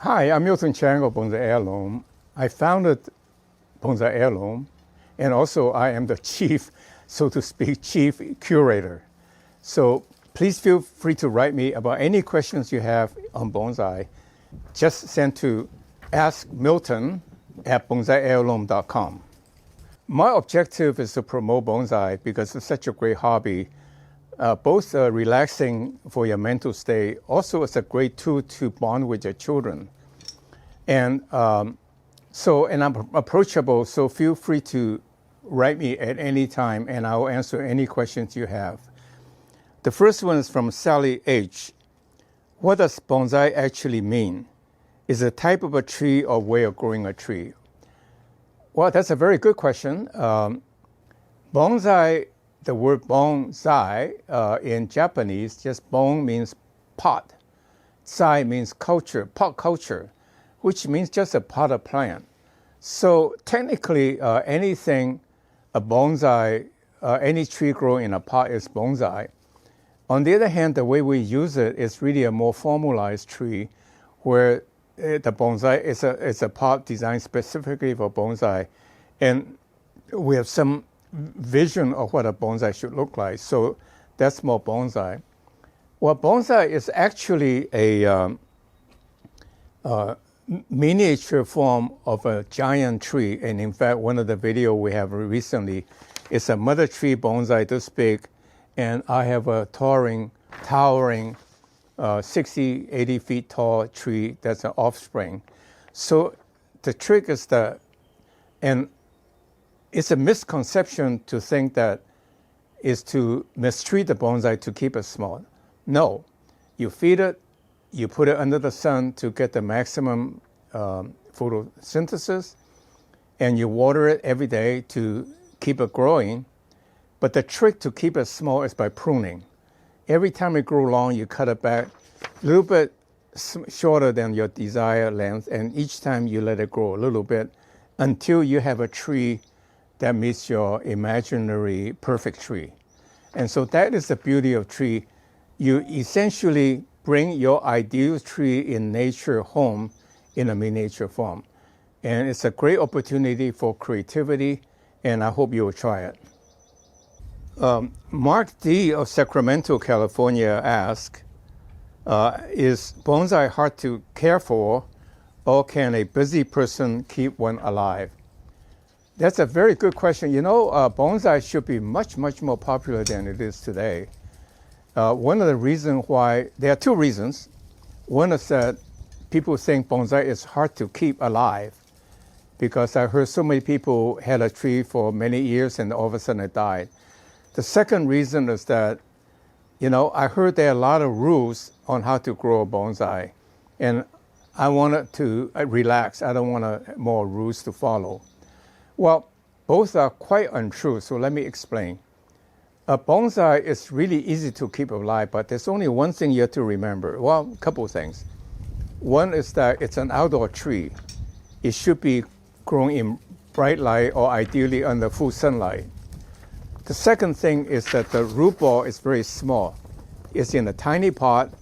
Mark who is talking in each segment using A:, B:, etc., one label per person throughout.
A: Hi, I'm Miltonchang of Bonsaiheirloom. I founded Bonsaiheirloom, and also I am the chief, so to speak, chief curator. So please feel free to write me about any questions you have on bonsai. Just send to askmilton@bonsaiheirloom.com. My objective is to promote bonsai because it's such a great hobby. Both relaxing for your mental state, also it's a great tool to bond with your children. And and I'm approachable, so feel free to write me at any time and I will answer any questions you have. The first one is from Sally H. What does bonsai actually mean? Is it a type of a tree or way of growing a tree? Well, that's a very good question. Bonsai, the word bonsai in Japanese, just bon means pot. Sai means culture, pot culture, which means just a potted plant. So technically, anything, a bonsai, any tree growing in a pot is bonsai. On the other hand, the way we use it is really a more formalized tree where the bonsai is a pot designed specifically for bonsai. And we have some vision of what a bonsai should look like. So that's more bonsai. Well, bonsai is actually a miniature form of a giant tree. And in fact, one of the videos we have recently is a mother tree bonsai this big. And I have a towering 60, 80 feet tall tree that's an offspring. So the trick is and it's a misconception to think that is to mistreat the bonsai to keep it small. No, you feed it, you put it under the sun to get the maximum photosynthesis, and you water it every day to keep it growing. But the trick to keep it small is by pruning. Every time it grows long, you cut it back a little bit shorter than your desired length, and each time you let it grow a little bit until you have a tree that meets your imaginary perfect tree. And so that is the beauty of tree. You essentially bring your ideal tree in nature home in a miniature form. And it's a great opportunity for creativity, and I hope you will try it. Mark D. of Sacramento, California asks, is bonsai hard to care for, or can a busy person keep one alive? That's a very good question. You know, bonsai should be much, much more popular than it is today. One of the reasons why, there are two reasons. One is that people think bonsai is hard to keep alive because I heard so many people had a tree for many years and all of a sudden it died. The second reason is that, you know, I heard there are a lot of rules on how to grow a bonsai, and I wanted to relax. I don't want more rules to follow. Well, both are quite untrue, so let me explain. A bonsai is really easy to keep alive, but there's only one thing you have to remember. Well, a couple of things. One is that it's an outdoor tree. It should be grown in bright light or ideally under full sunlight. The second thing is that the root ball is very small. It's in a tiny pot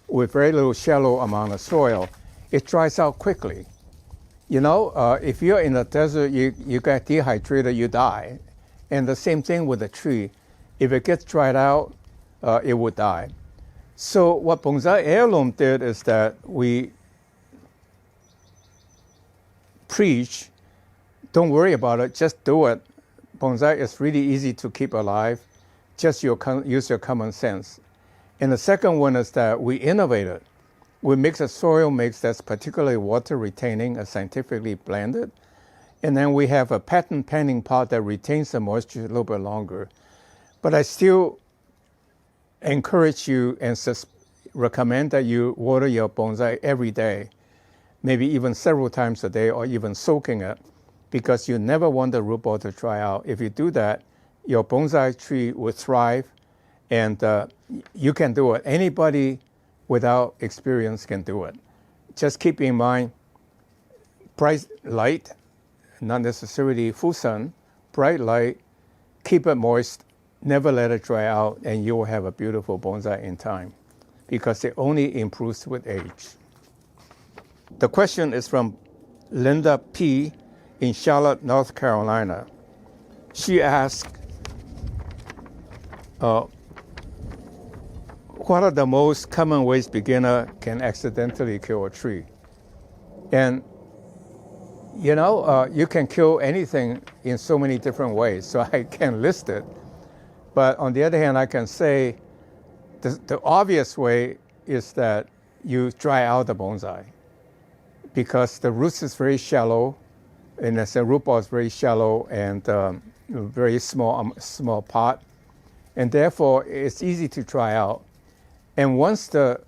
A: with very little shallow amount of soil. It dries out quickly. You know, if you're in the desert, you get dehydrated, you die. And the same thing with a tree. If it gets dried out, it would die. So what Bonsaiheirloom did is that we preach, don't worry about it, just do it. Bonsai is really easy to keep alive. Just use your common sense. And the second one is that we innovated. We mix a soil mix that's particularly water retaining, scientifically blended. And then we have a patent pending pot that retains the moisture a little bit longer. But I still encourage you and recommend that you water your bonsai every day, maybe even several times a day or even soaking it, because you never want the root ball to dry out. If you do that, your bonsai tree will thrive, and you can do it. Anybody without experience can do it. Just keep in mind, bright light, not necessarily full sun, bright light, keep it moist, never let it dry out, and you will have a beautiful bonsai in time, because it only improves with age. The question is from Linda P. in Charlotte, North Carolina. She asked, what are the most common ways beginner can accidentally kill a tree? And you can kill anything in so many different ways, so I can't list it. But on the other hand, I can say the obvious way is that you dry out the bonsai, because the roots is very shallow, and the root ball is very shallow and very small pot, and therefore it's easy to dry out. And once the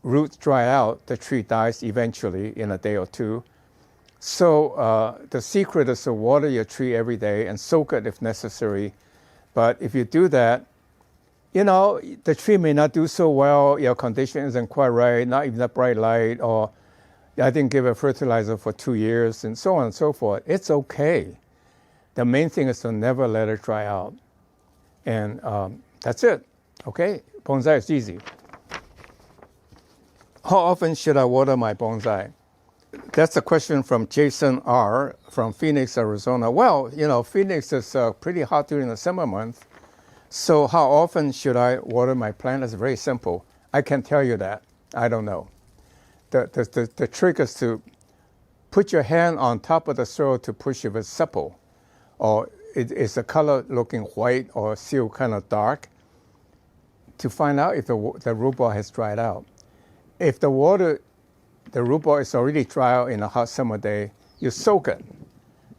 A: roots dry out, the tree dies eventually in a day or two. So the secret is to water your tree every day and soak it if necessary. But if you do that, the tree may not do so well, your condition isn't quite right, not even the bright light, or I didn't give it fertilizer for 2 years, and so on and so forth. It's okay. The main thing is to never let it dry out. And that's it, okay? Bonsai is easy. How often should I water my bonsai? That's a question from Jason R. from Phoenix, Arizona. Well, Phoenix is pretty hot during the summer months. So how often should I water my plant? It's very simple. I can tell you that. I don't know. The trick is to put your hand on top of the soil to push if it's supple, or is the color looking white or still kind of dark, to find out if the root ball has dried out. If the root ball is already dry out in a hot summer day, you soak it.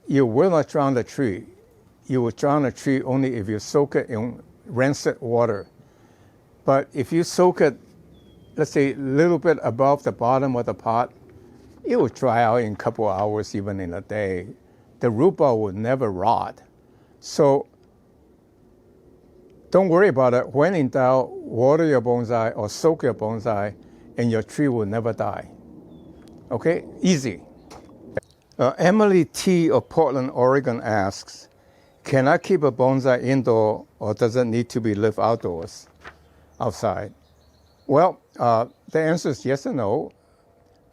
A: You will not drown the tree. You will drown the tree only if you soak it in rancid water. But if you soak it, let's say, a little bit above the bottom of the pot, it will dry out in a couple of hours, even in a day. The root ball will never rot. So don't worry about it. When in doubt, water your bonsai or soak your bonsai, and your tree will never die. Okay, easy. Emily T. of Portland, Oregon asks, can I keep a bonsai indoor, or does it need to be lived outside? Well, the answer is yes and no.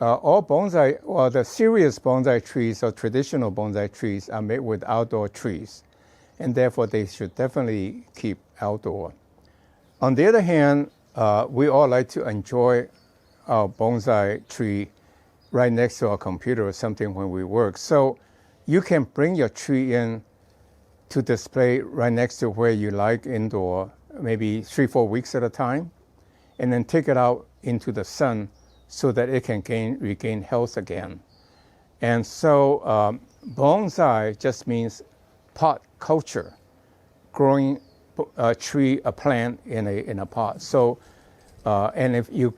A: All bonsai, or the serious bonsai trees or traditional bonsai trees are made with outdoor trees, and therefore they should definitely keep outdoor. On the other hand, we all like to enjoy our bonsai tree right next to our computer or something when we work. So you can bring your tree in to display right next to where you like indoor, maybe 3-4 weeks at a time, and then take it out into the sun so that it can regain health again. And so bonsai just means pot culture, growing a plant in a pot. So, and if you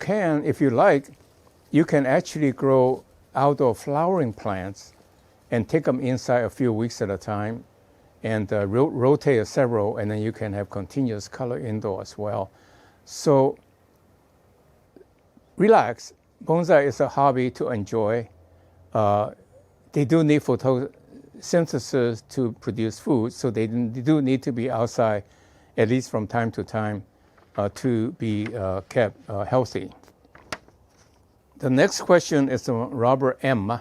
A: like, you can actually grow outdoor flowering plants and take them inside a few weeks at a time, and rotate several, and then you can have continuous color indoor as well. So relax. Bonsai is a hobby to enjoy. They do need photosynthesis to produce food, so they do need to be outside at least from time to time to be kept healthy. The next question is from Robert M.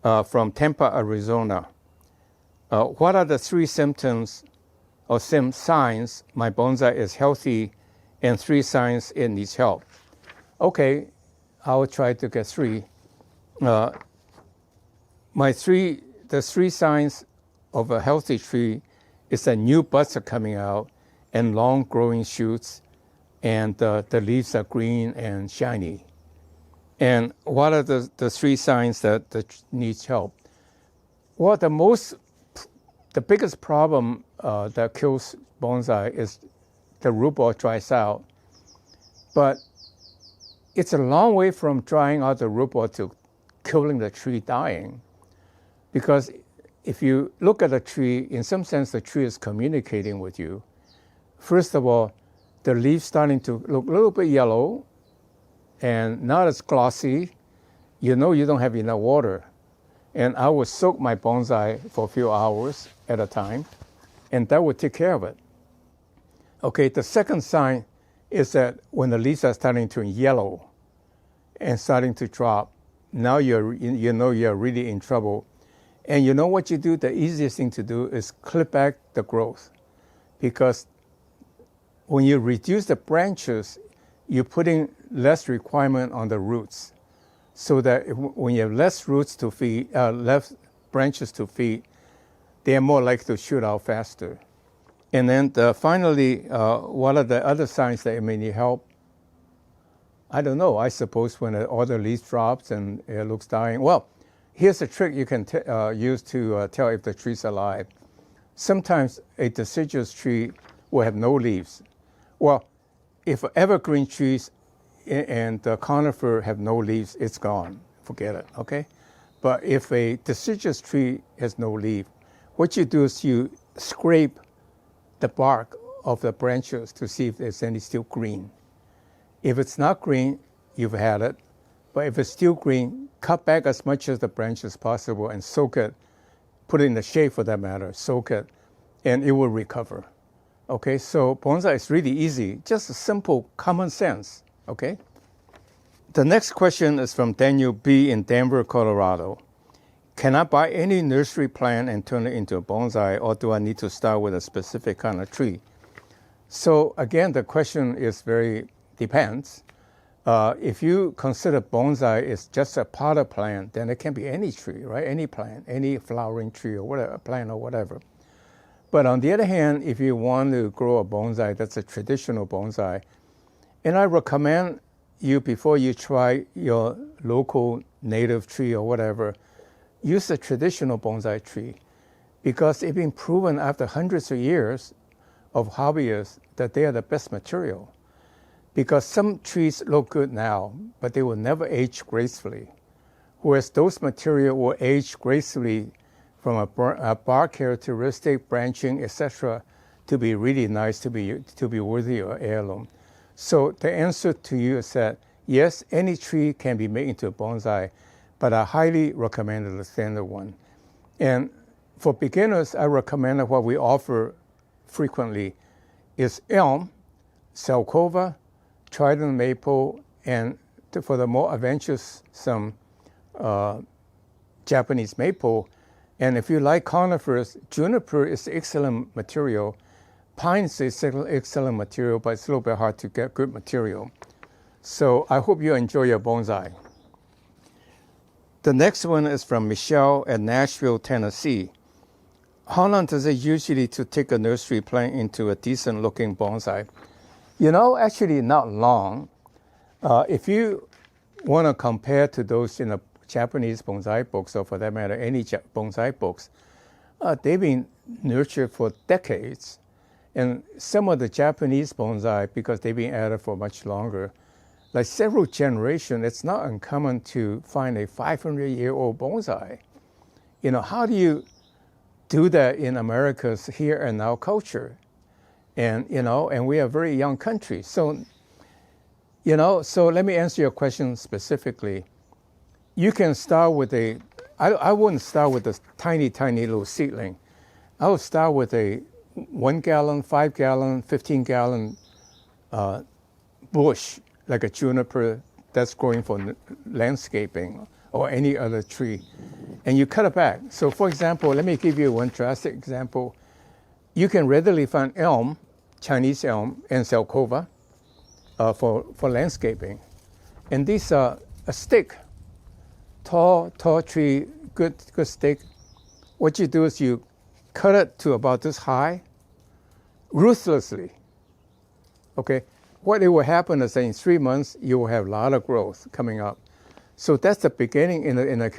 A: From Tampa, Arizona. What are the 3 symptoms or signs my bonsai is healthy, and 3 signs it needs help? Okay, I will try to get 3. The 3 signs of a healthy tree is that new buds are coming out and long growing shoots, and the leaves are green and shiny. And what are the 3 signs that needs help? Well, the biggest problem that kills bonsai is the root ball dries out. But it's a long way from drying out the root ball to killing the tree dying. Because if you look at a tree, in some sense, the tree is communicating with you. First of all, the leaves starting to look a little bit yellow and not as glossy. You know you don't have enough water. And I would soak my bonsai for a few hours at a time, and that would take care of it. Okay, the second sign is that when the leaves are starting to yellow and starting to drop, now you know you're really in trouble. And you know what you do? The easiest thing to do is clip back the growth, because when you reduce the branches, you're putting less requirement on the roots, so that when you have less roots to feed, less branches to feed, they are more likely to shoot out faster. And then finally, what are the other signs that it may need help? I don't know. I suppose when all the leaves drops and it looks dying. Well, here's a trick you can use to tell if the tree's alive. Sometimes a deciduous tree will have no leaves. Well, if evergreen trees and the conifer have no leaves, it's gone. Forget it, okay? But if a deciduous tree has no leaf, what you do is you scrape the bark of the branches to see if there's any still green. If it's not green, you've had it. But if it's still green, cut back as much of the branch as possible and soak it. Put it in the shade for that matter, soak it, and it will recover. Okay, so bonsai is really easy, just a simple common sense, okay? The next question is from Daniel B. in Denver, Colorado. Can I buy any nursery plant and turn it into a bonsai, or do I need to start with a specific kind of tree? So again, the question is depends. If you consider bonsai is just a potted plant, then it can be any tree, right? Any plant, any flowering tree or whatever, plant or whatever. But on the other hand, if you want to grow a bonsai, that's a traditional bonsai. And I recommend you, before you try your local native tree or whatever, use a traditional bonsai tree, because it's been proven after hundreds of years of hobbyists that they are the best material. Because some trees look good now, but they will never age gracefully. Whereas those materials will age gracefully from a bark characteristic, branching, etc., to be really nice, to be worthy of heirloom. So the answer to you is that, yes, any tree can be made into a bonsai, but I highly recommend the standard one. And for beginners, I recommend what we offer frequently is elm, salcova, trident maple, and for the more adventurous, some Japanese maple. And if you like conifers, juniper is excellent material. Pine is excellent material, but it's a little bit hard to get good material. So I hope you enjoy your bonsai. The next one is from Michelle at Nashville, Tennessee. How long does it usually to take a nursery plant into a decent looking bonsai? You know, actually not long. If you want to compare to those in the Japanese bonsai books, or for that matter, any bonsai books, they've been nurtured for decades. And some of the Japanese bonsai, because they've been at it for much longer, like several generations, it's not uncommon to find a 500-year-old bonsai. You know, how do you do that in America's here and now culture? And, you know, and we are a very young country. So, you know, so let me answer your question specifically. You can start with I wouldn't start with a tiny, tiny little seedling. I would start with a 1 gallon, 5 gallon, 15 gallon bush, like a juniper that's growing for landscaping or any other tree. And you cut it back. So for example, let me give you one drastic example. You can readily find elm, Chinese elm, and salcova for landscaping. And these are a stick, tall tree, good stick. What you do is you cut it to about this high, ruthlessly. Okay? What it will happen is that in 3 months, you will have a lot of growth coming up. So that's the beginning, in the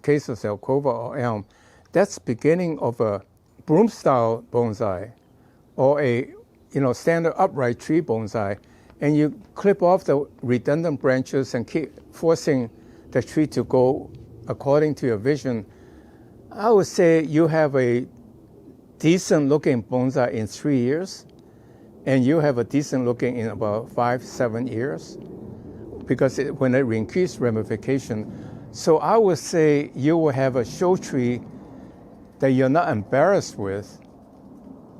A: case of salcova or elm, that's the beginning of a broom-style bonsai or a standard upright tree bonsai. And you clip off the redundant branches and keep forcing the tree to go according to your vision. I would say you have a decent-looking bonsai in 3 years, and you have a decent looking in about 5-7 years, because when it increases ramification. So I would say you will have a show tree that you're not embarrassed with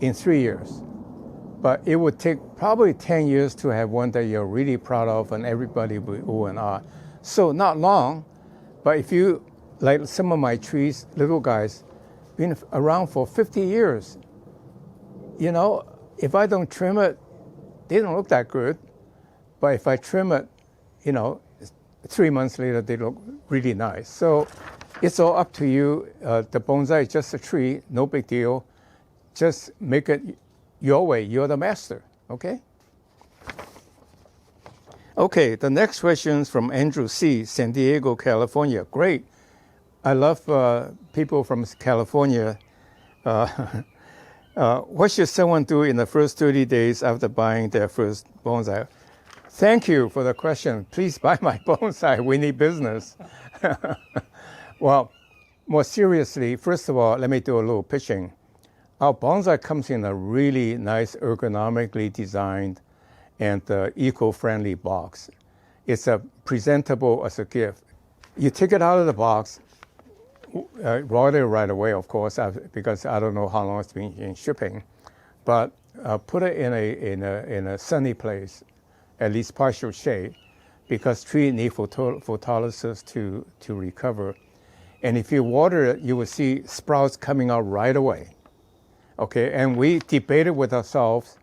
A: in 3 years. But it would take probably 10 years to have one that you're really proud of and everybody will ooh and ah. So not long, But if you, like some of my trees, little guys, been around for 50 years, you know, if I don't trim it, they don't look that good. But if I trim it, you know, 3 months later, they look really nice. So it's all up to you. The bonsai is just a tree, no big deal. Just make it your way. You're the master, okay? Okay, the next question is from Andrew C., San Diego, California. Great. I love people from California. What should someone do in the first 30 days after buying their first bonsai? Thank you for the question. Please buy my bonsai. We need business. Well, more seriously, first of all, let me do a little pitching. Our bonsai comes in a really nice, ergonomically designed and eco-friendly box. It's presentable as a gift. You take it out of the box, water it right away, of course, because I don't know how long it's been in shipping, but put it in a sunny place, at least partial shade, because trees need photolysis to recover. And if you water it, you will see sprouts coming out right away. Okay, and we debated with ourselves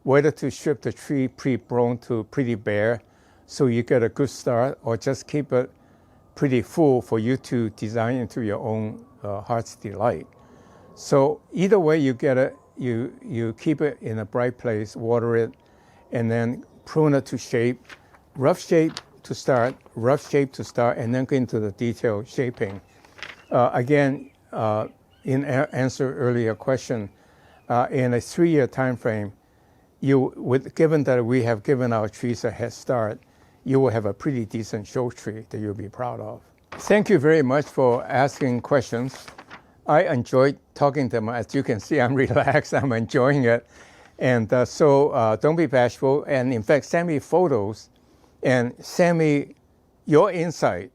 A: whether to strip the tree pre-grown to pretty bare so you get a good start, or just keep it pretty full for you to design into your own heart's delight. So either way you get it, you keep it in a bright place, water it, and then prune it to shape, rough shape to start, and then go into the detailed shaping. Again, in answer earlier question, in a 3-year time frame, given that we have given our trees a head start, you will have a pretty decent show tree that you'll be proud of. Thank you very much for asking questions. I enjoyed talking to them. As you can see, I'm relaxed. I'm enjoying it. And so don't be bashful. And in fact, send me photos and send me your insight,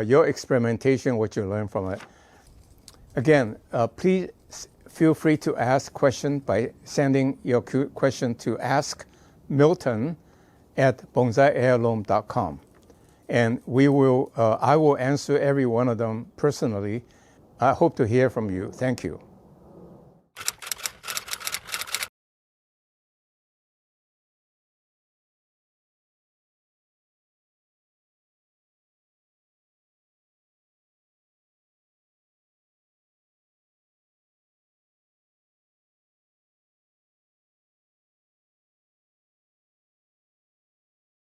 A: your experimentation, what you learned from it. Again, please feel free to ask questions by sending your question to askmilton@bonsaiheirloom.com. And I will answer every one of them personally. I hope to hear from you. Thank you.